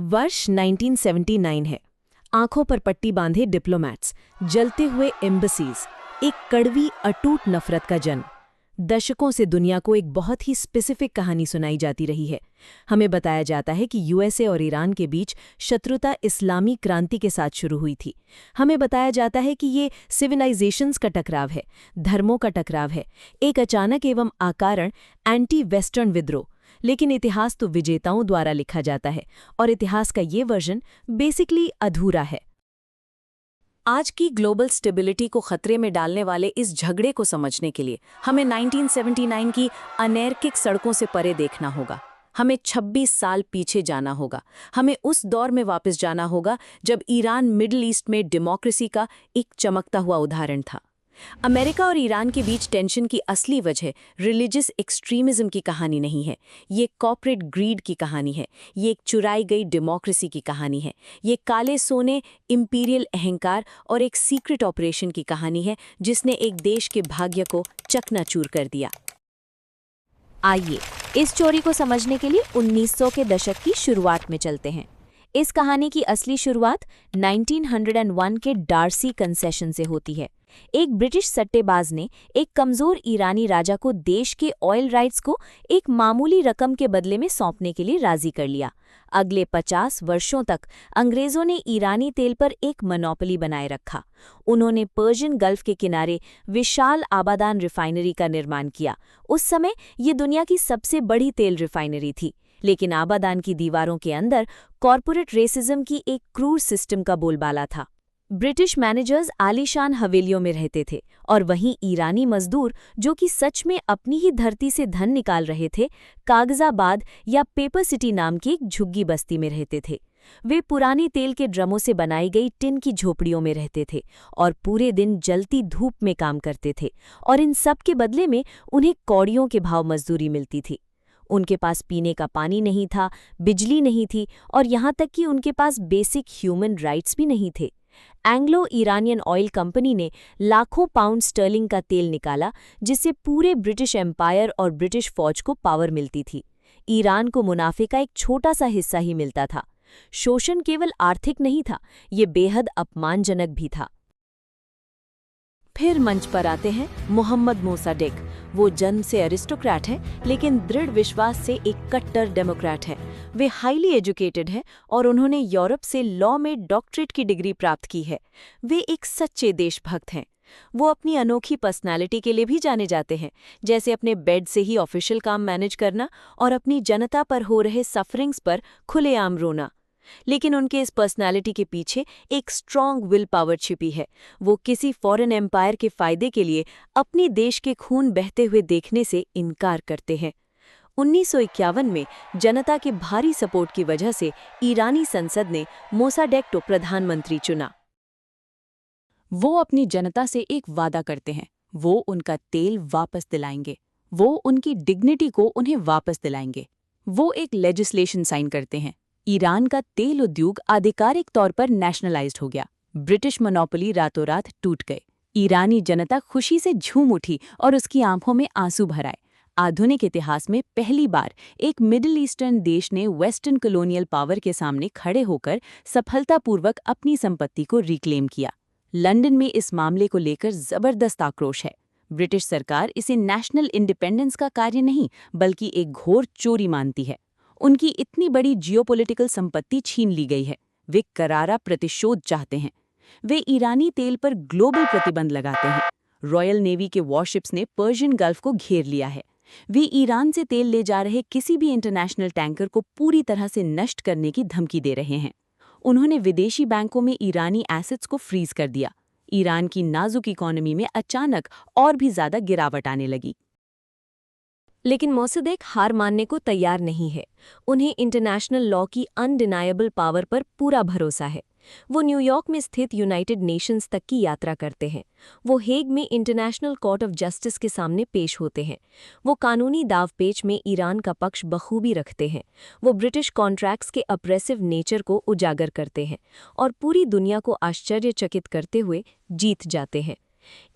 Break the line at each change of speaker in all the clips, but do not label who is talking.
वर्ष 1979 है। आंखों पर पट्टी बांधे डिप्लोमैट्स, जलते हुए एम्बसीज, एक कड़वी अटूट नफरत का जन्म। दशकों से दुनिया को एक बहुत ही स्पेसिफिक कहानी सुनाई जाती रही है। हमें बताया जाता है कि यूएसए और ईरान के बीच शत्रुता इस्लामी क्रांति के साथ शुरू हुई थी। हमें बताया जाता है कि ये सिविलाइजेशंस का टकराव है, धर्मों का टकराव है, एक अचानक एवं अकारण एंटी वेस्टर्न विद्रोह। लेकिन इतिहास तो विजेताओं द्वारा लिखा जाता है और इतिहास का ये वर्जन बेसिकली अधूरा है। आज की ग्लोबल स्टेबिलिटी को खतरे में डालने वाले इस झगड़े को समझने के लिए हमें 1979 की अनैर्किक सड़कों से परे देखना होगा। हमें 26 साल पीछे जाना होगा। हमें उस दौर में वापस जाना होगा जब ईरान मिडिल ईस्ट में डेमोक्रेसी का एक चमकता हुआ उदाहरण था। अमेरिका और ईरान के बीच टेंशन की असली वजह रिलीजियस एक्सट्रीमिज्म की कहानी नहीं है। ये कॉर्पोरेट ग्रीड की कहानी है। ये एक चुराई गई डेमोक्रेसी की कहानी है। ये काले सोने, इंपीरियल अहंकार और एक सीक्रेट ऑपरेशन की कहानी है जिसने एक देश के भाग्य को चकनाचूर कर दिया।
आइए इस चोरी को समझने के लिए 1900 के दशक की शुरुआत में चलते हैं। इस कहानी की असली शुरुआत 1901 के डार्सी कंसेशन से होती है। एक ब्रिटिश सट्टेबाज ने एक कमजोर ईरानी राजा को देश के ऑयल राइट्स को एक मामूली रकम के बदले में सौंपने के लिए राजी कर लिया। अगले 50 वर्षों तक अंग्रेजों ने ईरानी तेल पर एक मोनोपोली बनाए रखा। उन्होंने पर्शियन गल्फ के किनारे विशाल आबादान रिफाइनरी का निर्माण किया। उस समय ये दुनिया की सबसे बड़ी तेल रिफाइनरी थी। लेकिन आबादान की दीवारों के अंदर कॉर्पोरेट रेसिज्म की एक क्रूर सिस्टम का बोलबाला था। ब्रिटिश मैनेजर्स आलीशान हवेलियों में रहते थे और वहीं ईरानी मजदूर, जो कि सच में अपनी ही धरती से धन निकाल रहे थे, कागजाबाद या पेपर सिटी नाम की एक झुग्गी बस्ती में रहते थे। वे पुरानी तेल के ड्रमों से बनाई गई टिन की झोपड़ियों में रहते थे और पूरे दिन जलती धूप में काम करते थे, और इन सब के बदले में उन्हें कौड़ियों के भाव मजदूरी मिलती थी। उनके पास पीने का पानी नहीं था, बिजली नहीं थी और यहाँ तक कि उनके पास बेसिक ह्यूमन राइट्स भी नहीं थे। एंग्लो ईरानियन ऑयल कंपनी ने लाखों पाउंड स्टर्लिंग का तेल निकाला, जिससे पूरे ब्रिटिश एम्पायर और ब्रिटिश फौज को पावर मिलती थी। ईरान को मुनाफे का एक छोटा सा हिस्सा ही मिलता था। शोषण केवल आर्थिक नहीं था, ये बेहद अपमानजनक भी था। फिर मंच पर आते हैं मोहम्मद मोसाडेक। वो जन्म से अरिस्टोक्रेट हैं, लेकिन दृढ़ विश्वास से एक कट्टर डेमोक्रेट हैं। वे हाईली एजुकेटेड हैं और उन्होंने यूरोप से लॉ में डॉक्टरेट की डिग्री प्राप्त की है। वे एक सच्चे देशभक्त हैं। वो अपनी अनोखी पर्सनालिटी के लिए भी जाने जाते हैं, जैसे अपने बेड से ही ऑफिशियल काम मैनेज करना और अपनी जनता पर हो रहे सफरिंग्स पर खुलेआम रोना। लेकिन उनके इस पर्सनालिटी के पीछे एक स्ट्रॉन्ग विल पावर छिपी है। वो किसी फॉरेन एम्पायर के फायदे के लिए अपने देश के खून बहते हुए देखने से इनकार करते हैं। 1951 में जनता के भारी सपोर्ट की वजह से ईरानी संसद ने मोसाडेक को प्रधानमंत्री चुना। वो अपनी जनता से एक वादा करते हैं, वो उनका तेल वापस दिलाएंगे, वो उनकी डिग्निटी को उन्हें वापस दिलाएंगे। वो एक लेजिस्लेशन साइन करते हैं। ईरान का तेल उद्योग आधिकारिक तौर पर नेशनलाइज्ड हो गया। ब्रिटिश मोनोपोली रातों रात टूट गए। ईरानी जनता खुशी से झूम उठी और उसकी आंखों में आंसू भर आए। आधुनिक इतिहास में पहली बार एक मिडिल ईस्टर्न देश ने वेस्टर्न कॉलोनियल पावर के सामने खड़े होकर सफलतापूर्वक अपनी संपत्ति को रिक्लेम किया। लंदन में इस मामले को लेकर जबरदस्त आक्रोश है। ब्रिटिश सरकार इसे नेशनल इंडिपेंडेंस का कार्य नहीं, बल्कि एक घोर चोरी मानती है। उनकी इतनी बड़ी जियोपॉलिटिकल संपत्ति छीन ली गई है। वे करारा प्रतिशोध चाहते हैं। वे ईरानी तेल पर ग्लोबल प्रतिबंध लगाते हैं। रॉयल नेवी के वॉरशिप्स ने पर्शियन गल्फ को घेर लिया है। वे ईरान से तेल ले जा रहे किसी भी इंटरनेशनल टैंकर को पूरी तरह से नष्ट करने की धमकी दे रहे हैं। उन्होंने विदेशी बैंकों में ईरानी एसेट्स को फ्रीज कर दिया। ईरान की नाजुक इकोनॉमी में अचानक और भी ज्यादा गिरावट आने लगी। लेकिन मोसाडेक हार मानने को तैयार नहीं है। उन्हें इंटरनेशनल लॉ की अनडिनायबल पावर पर पूरा भरोसा है। वो न्यूयॉर्क में स्थित यूनाइटेड नेशंस तक की यात्रा करते हैं। वो हेग में इंटरनेशनल कोर्ट ऑफ जस्टिस के सामने पेश होते हैं। वो कानूनी दावपेच में ईरान का पक्ष बखूबी रखते हैं। वो ब्रिटिश कॉन्ट्रैक्ट्स के अप्रेसिव नेचर को उजागर करते हैं और पूरी दुनिया को आश्चर्यचकित करते हुए जीत जाते हैं।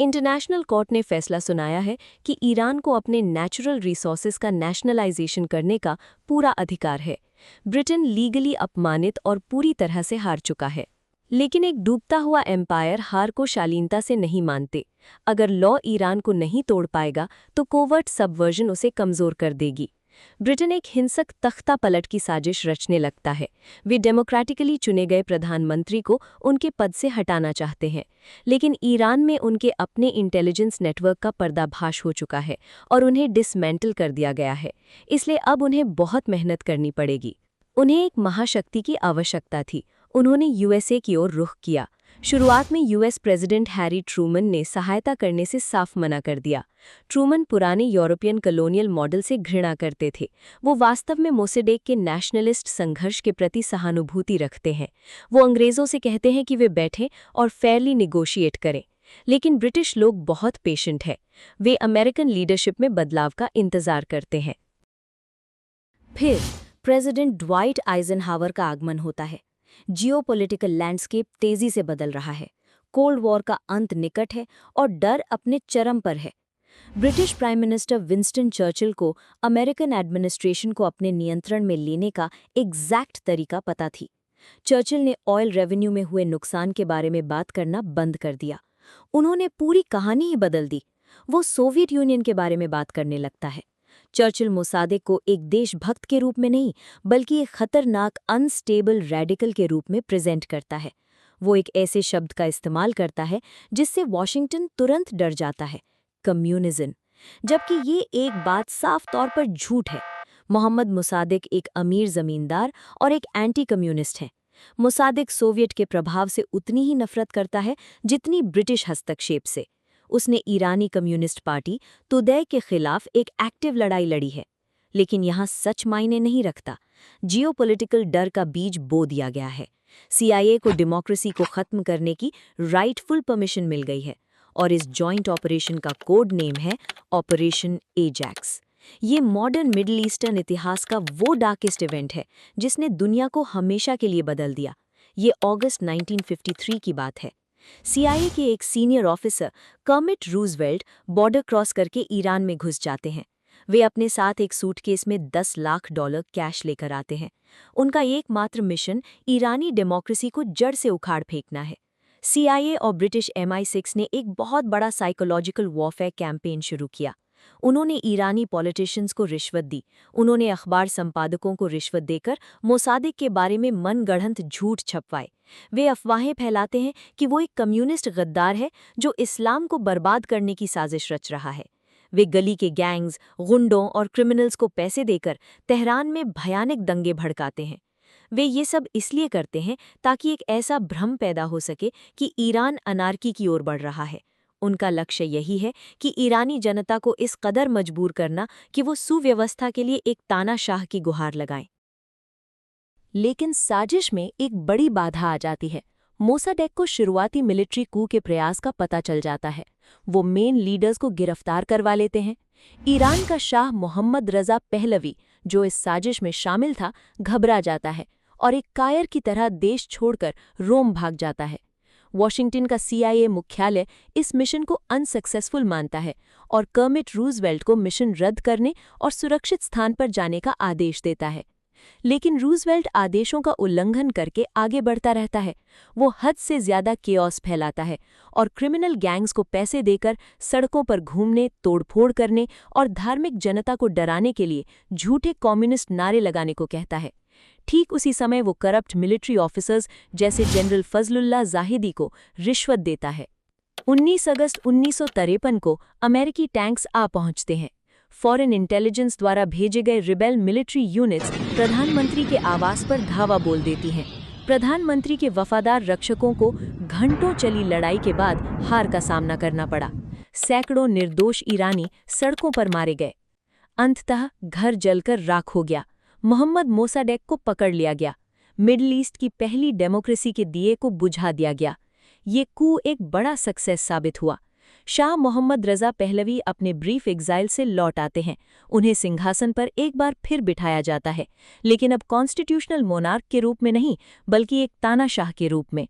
इंटरनेशनल कोर्ट ने फैसला सुनाया है कि ईरान को अपने नेचुरल रिसोर्सेज का नेशनलाइजेशन करने का पूरा अधिकार है। ब्रिटेन लीगली अपमानित और पूरी तरह से हार चुका है। लेकिन एक डूबता हुआ एम्पायर हार को शालीनता से नहीं मानते। अगर लॉ ईरान को नहीं तोड़ पाएगा तो कोवर्ट सबवर्जन उसे कमजोर कर देगी। ब्रिटेन एक हिंसक तख्ता पलट की साजिश रचने लगता है। वे डेमोक्रेटिकली चुने गए प्रधानमंत्री को उनके पद से हटाना चाहते हैं, लेकिन ईरान में उनके अपने इंटेलिजेंस नेटवर्क का पर्दाफाश हो चुका है और उन्हें डिसमेंटल कर दिया गया है। इसलिए अब उन्हें बहुत मेहनत करनी पड़ेगी। उन्हें एक महाशक्ति की आवश्यकता थी। उन्होंने यूएसए की ओर रुख किया। शुरुआत में यूएस प्रेसिडेंट हैरी ट्रूमन ने सहायता करने से साफ मना कर दिया। ट्रूमन पुराने यूरोपियन कॉलोनियल मॉडल से घृणा करते थे। वो वास्तव में मोसेडेक के नेशनलिस्ट संघर्ष के प्रति सहानुभूति रखते हैं। वो अंग्रेज़ों से कहते हैं कि वे बैठें और फेयरली निगोशिएट करें। लेकिन ब्रिटिश लोग बहुत पेशेंट हैं। वे अमेरिकन लीडरशिप में बदलाव का इंतजार करते हैं। फिर प्रेसिडेंट ड्वाइट आइजनहावर का आगमन होता है। जियोपॉलिटिकल लैंडस्केप तेजी से बदल रहा है। कोल्ड वॉर का अंत निकट है और डर अपने चरम पर है। British prime minister Winston Churchill को अमेरिकन एडमिनिस्ट्रेशन को अपने नियंत्रण में लेने का एग्जैक्ट तरीका पता थी। चर्चिल ने ऑयल रेवेन्यू में हुए नुकसान के बारे में बात करना बंद कर दिया। उन्होंने पूरी कहानी ही बदल दी। वो सोवियत यूनियन के बारे में बात करने लगता है। चर्चिल मोसादेक को एक देशभक्त के रूप में नहीं, बल्कि एक खतरनाक अनस्टेबल रेडिकल के रूप में प्रेजेंट करता है। वो एक ऐसे शब्द का इस्तेमाल करता है जिससे वॉशिंगटन तुरंत डर जाता है, कम्युनिज्म, जबकि ये एक बात साफ तौर पर झूठ है। मोहम्मद मोसादेक एक अमीर जमींदार और एक एंटी कम्युनिस्ट है। मोसादेक सोवियत के प्रभाव से उतनी ही नफरत करता है जितनी ब्रिटिश हस्तक्षेप से। उसने ईरानी कम्युनिस्ट पार्टी तुदे के खिलाफ एक एक्टिव लड़ाई लड़ी है। लेकिन यहाँ सच मायने नहीं रखता। जियोपॉलिटिकल डर का बीज बो दिया गया है। सीआईए को डेमोक्रेसी को खत्म करने की राइटफुल परमिशन मिल गई है और इस जॉइंट ऑपरेशन का कोड नेम है ऑपरेशन एजैक्स। ये मॉडर्न मिडिल ईस्टर्न इतिहास का वो डार्केस्ट इवेंट है जिसने दुनिया को हमेशा के लिए बदल दिया। ये अगस्त 1953 की बात है। सीआईए के एक senior officer Kermit Roosevelt border cross करके ईरान में घुस जाते हैं। वे अपने साथ एक सूटकेस में $10 लाख कैश लेकर आते हैं। उनका एकमात्र मिशन ईरानी डेमोक्रेसी को जड़ से उखाड़ फेंकना है। सीआईए और ब्रिटिश MI6 ने एक बहुत बड़ा साइकोलॉजिकल वॉरफेयर कैंपेन शुरू किया। उन्होंने ईरानी पॉलिटिशियंस को रिश्वत दी। उन्होंने अखबार संपादकों को रिश्वत देकर मोसादेक के बारे में मनगढ़ंत झूठ छपवाए। वे अफवाहें फैलाते हैं कि वो एक कम्युनिस्ट गद्दार है जो इस्लाम को बर्बाद करने की साजिश रच रहा है। वे गली के गैंग्स, गुंडों और क्रिमिनल्स को पैसे देकर तेहरान में भयानक दंगे भड़काते हैं। वे ये सब इसलिए करते हैं ताकि एक ऐसा भ्रम पैदा हो सके कि ईरान अनार्की की ओर बढ़ रहा है। उनका लक्ष्य यही है कि ईरानी जनता को इस कदर मजबूर करना कि वो सुव्यवस्था के लिए एक तानाशाह की गुहार लगाएं। लेकिन साजिश में एक बड़ी बाधा आ जाती है। मोसाडेक को शुरुआती मिलिट्री कू के प्रयास का पता चल जाता है। वो मेन लीडर्स को गिरफ्तार करवा लेते हैं। ईरान का शाह मोहम्मद रजा पहलवी, जो इस साजिश में शामिल था, घबरा जाता है और एक कायर की तरह देश छोड़कर रोम भाग जाता है। वॉशिंगटन का सीआईए मुख्यालय इस मिशन को अनसक्सेसफुल मानता है और कर्मिट रूजवेल्ट को मिशन रद्द करने और सुरक्षित स्थान पर जाने का आदेश देता है। लेकिन रूजवेल्ट आदेशों का उल्लंघन करके आगे बढ़ता रहता है। वो हद से ज्यादा केओस फैलाता है और क्रिमिनल गैंग्स को पैसे देकर सड़कों पर घूमने, तोड़फोड़ करने और धार्मिक जनता को डराने के लिए झूठे कम्युनिस्ट नारे लगाने को कहता है। ठीक उसी समय वो करप्ट मिलिट्री ऑफिसर्स जैसे जनरल फजलुल्लाह जाहिदी को रिश्वत देता है। 19 अगस्त 1953 को अमेरिकी टैंक्स आ पहुंचते हैं। फॉरेन इंटेलिजेंस द्वारा भेजे गए रिबेल मिलिट्री यूनिट्स प्रधानमंत्री के आवास पर धावा बोल देती हैं। प्रधानमंत्री के वफादार रक्षकों को घंटों चली लड़ाई के बाद हार का सामना करना पड़ा। सैकड़ों निर्दोष ईरानी सड़कों पर मारे गए। अंततः घर जलकर राख हो गया। मोहम्मद मोसाडेक को पकड़ लिया गया। मिडिल ईस्ट की पहली डेमोक्रेसी के दिए को बुझा दिया गया। ये कू एक बड़ा सक्सेस साबित हुआ। शाह मोहम्मद रजा पहलवी अपने ब्रीफ एग्जाइल से लौट आते हैं। उन्हें सिंहासन पर एक बार फिर बिठाया जाता है, लेकिन अब कॉन्स्टिट्यूशनल मोनार्क के रूप में नहीं, बल्कि एक तानाशाह के रूप में।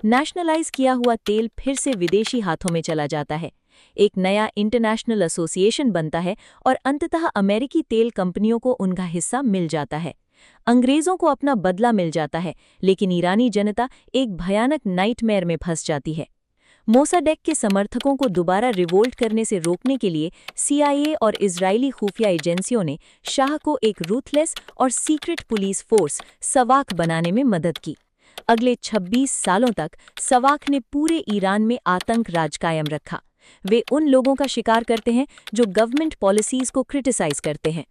नेशनलाइज किया हुआ तेल फिर से विदेशी हाथों में चला जाता है। एक नया इंटरनेशनल एसोसिएशन बनता है और अंततः अमेरिकी तेल कंपनियों को उनका हिस्सा मिल जाता है। अंग्रेजों को अपना बदला मिल जाता है, लेकिन ईरानी जनता एक भयानक नाइटमेयर में फंस जाती है। मोसाडेक के समर्थकों को दोबारा रिवोल्ट करने से रोकने के लिए CIA और इजरायली खुफिया एजेंसियों ने शाह को एक रूथलेस और सीक्रेट पुलिस फोर्स सवाक बनाने में मदद की। अगले 26 सालों तक सवाक ने पूरे ईरान में आतंक राज कायम रखा। वे उन लोगों का शिकार करते हैं जो गवर्नमेंट पॉलिसीज को क्रिटिसाइज करते हैं।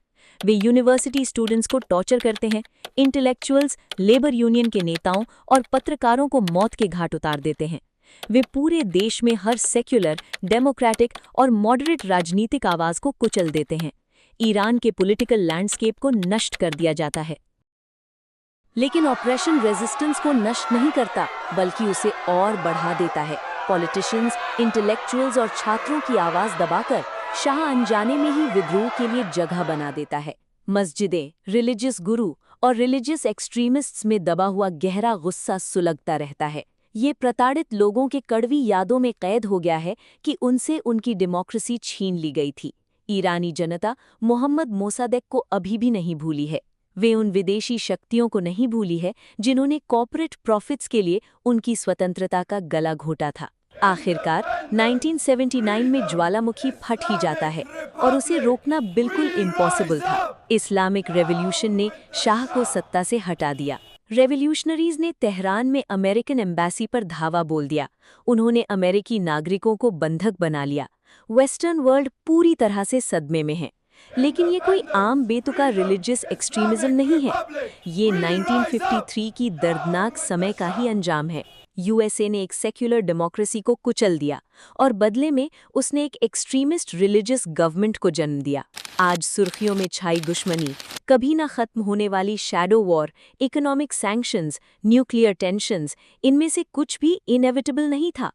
वे यूनिवर्सिटी स्टूडेंट्स को टॉर्चर करते हैं, इंटेलेक्चुअल्स, लेबर यूनियन के नेताओं और पत्रकारों को मौत के घाट उतार देते हैं। वे पूरे देश में हर सेक्युलर, डेमोक्रेटिक और मॉडरेट राजनीतिक आवाज को कुचल देते हैं। ईरान के पॉलिटिकल लैंडस्केप को नष्ट कर दिया जाता है। लेकिन ऑपरेशन रेजिस्टेंस को नष्ट नहीं करता, बल्कि उसे और बढ़ा देता है। पॉलिटिशियंस, इंटेलेक्चुअल्स और छात्रों की आवाज दबाकर शाह अनजाने में ही विद्रोह के लिए जगह बना देता है। मस्जिदें, रिलीजियस गुरु और रिलीजियस एक्सट्रीमिस्ट्स में दबा हुआ गहरा गुस्सा सुलगता रहता है। ये प्रताड़ित लोगों के कड़वी यादों में कैद हो गया है कि उनसे उनकी डेमोक्रेसी छीन ली गई थी। ईरानी जनता मोहम्मद मोसादेक को अभी भी नहीं भूली है। वे उन विदेशी शक्तियों को नहीं भूली है जिन्होंने कॉर्पोरेट प्रॉफिट्स के लिए उनकी स्वतंत्रता का गला घोटा था। आखिरकार 1979 में ज्वालामुखी फट ही जाता है और उसे रोकना बिल्कुल इम्पॉसिबल था। इस्लामिक रेवोल्यूशन ने शाह को सत्ता से हटा दिया। रेवोल्यूशनरीज ने तेहरान में अमेरिकन एम्बेसी पर धावा बोल दिया। उन्होंने अमेरिकी नागरिकों को बंधक बना लिया। वेस्टर्न वर्ल्ड पूरी तरह से सदमे में है। लेकिन ये कोई आम बेतुका रिलीजियस एक्सट्रीमिज्म नहीं है। ये 1953 की दर्दनाक समय का ही अंजाम है। USA ने एक सेक्युलर डेमोक्रेसी को कुचल दिया और बदले में उसने एक एक्सट्रीमिस्ट रिलीजियस गवर्नमेंट को जन्म दिया। आज सुर्खियों में छाई दुश्मनी, कभी ना खत्म होने वाली shadow war, economic sanctions, nuclear tensions, इनमें से कुछ भी इनएविटेबल नहीं था।